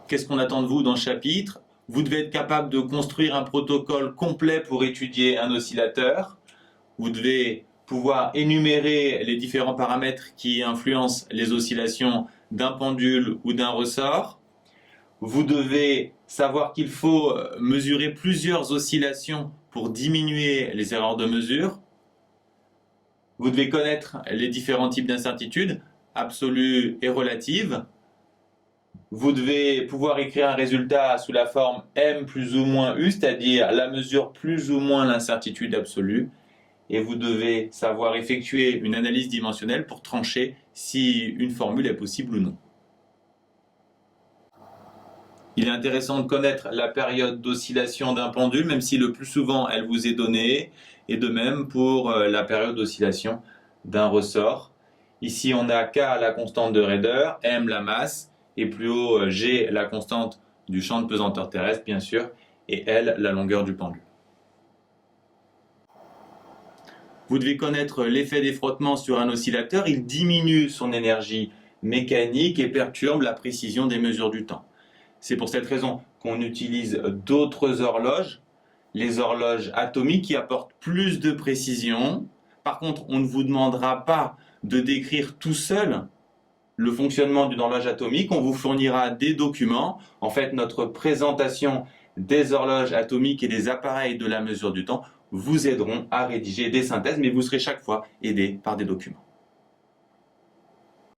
Qu'est-ce qu'on attend de vous dans ce chapitre? Vous devez être capable de construire un protocole complet pour étudier un oscillateur. Vous devez pouvoir énumérer les différents paramètres qui influencent les oscillations d'un pendule ou d'un ressort. Vous devez savoir qu'il faut mesurer plusieurs oscillations pour diminuer les erreurs de mesure. Vous devez connaître les différents types d'incertitudes, absolues et relatives. Vous devez pouvoir écrire un résultat sous la forme M plus ou moins U, c'est-à-dire la mesure plus ou moins l'incertitude absolue. Et vous devez savoir effectuer une analyse dimensionnelle pour trancher si une formule est possible ou non. Il est intéressant de connaître la période d'oscillation d'un pendule, même si le plus souvent elle vous est donnée, et de même pour la période d'oscillation d'un ressort. Ici on a K la constante de raideur, M la masse, et plus haut G la constante du champ de pesanteur terrestre bien sûr, et L la longueur du pendule. Vous devez connaître l'effet des frottements sur un oscillateur, il diminue son énergie mécanique et perturbe la précision des mesures du temps. C'est pour cette raison qu'on utilise d'autres horloges, les horloges atomiques qui apportent plus de précision. Par contre, on ne vous demandera pas de décrire tout seul le fonctionnement d'une horloge atomique, on vous fournira des documents. En fait, notre présentation des horloges atomiques et des appareils de la mesure du temps vous aideront à rédiger des synthèses, mais vous serez chaque fois aidé par des documents.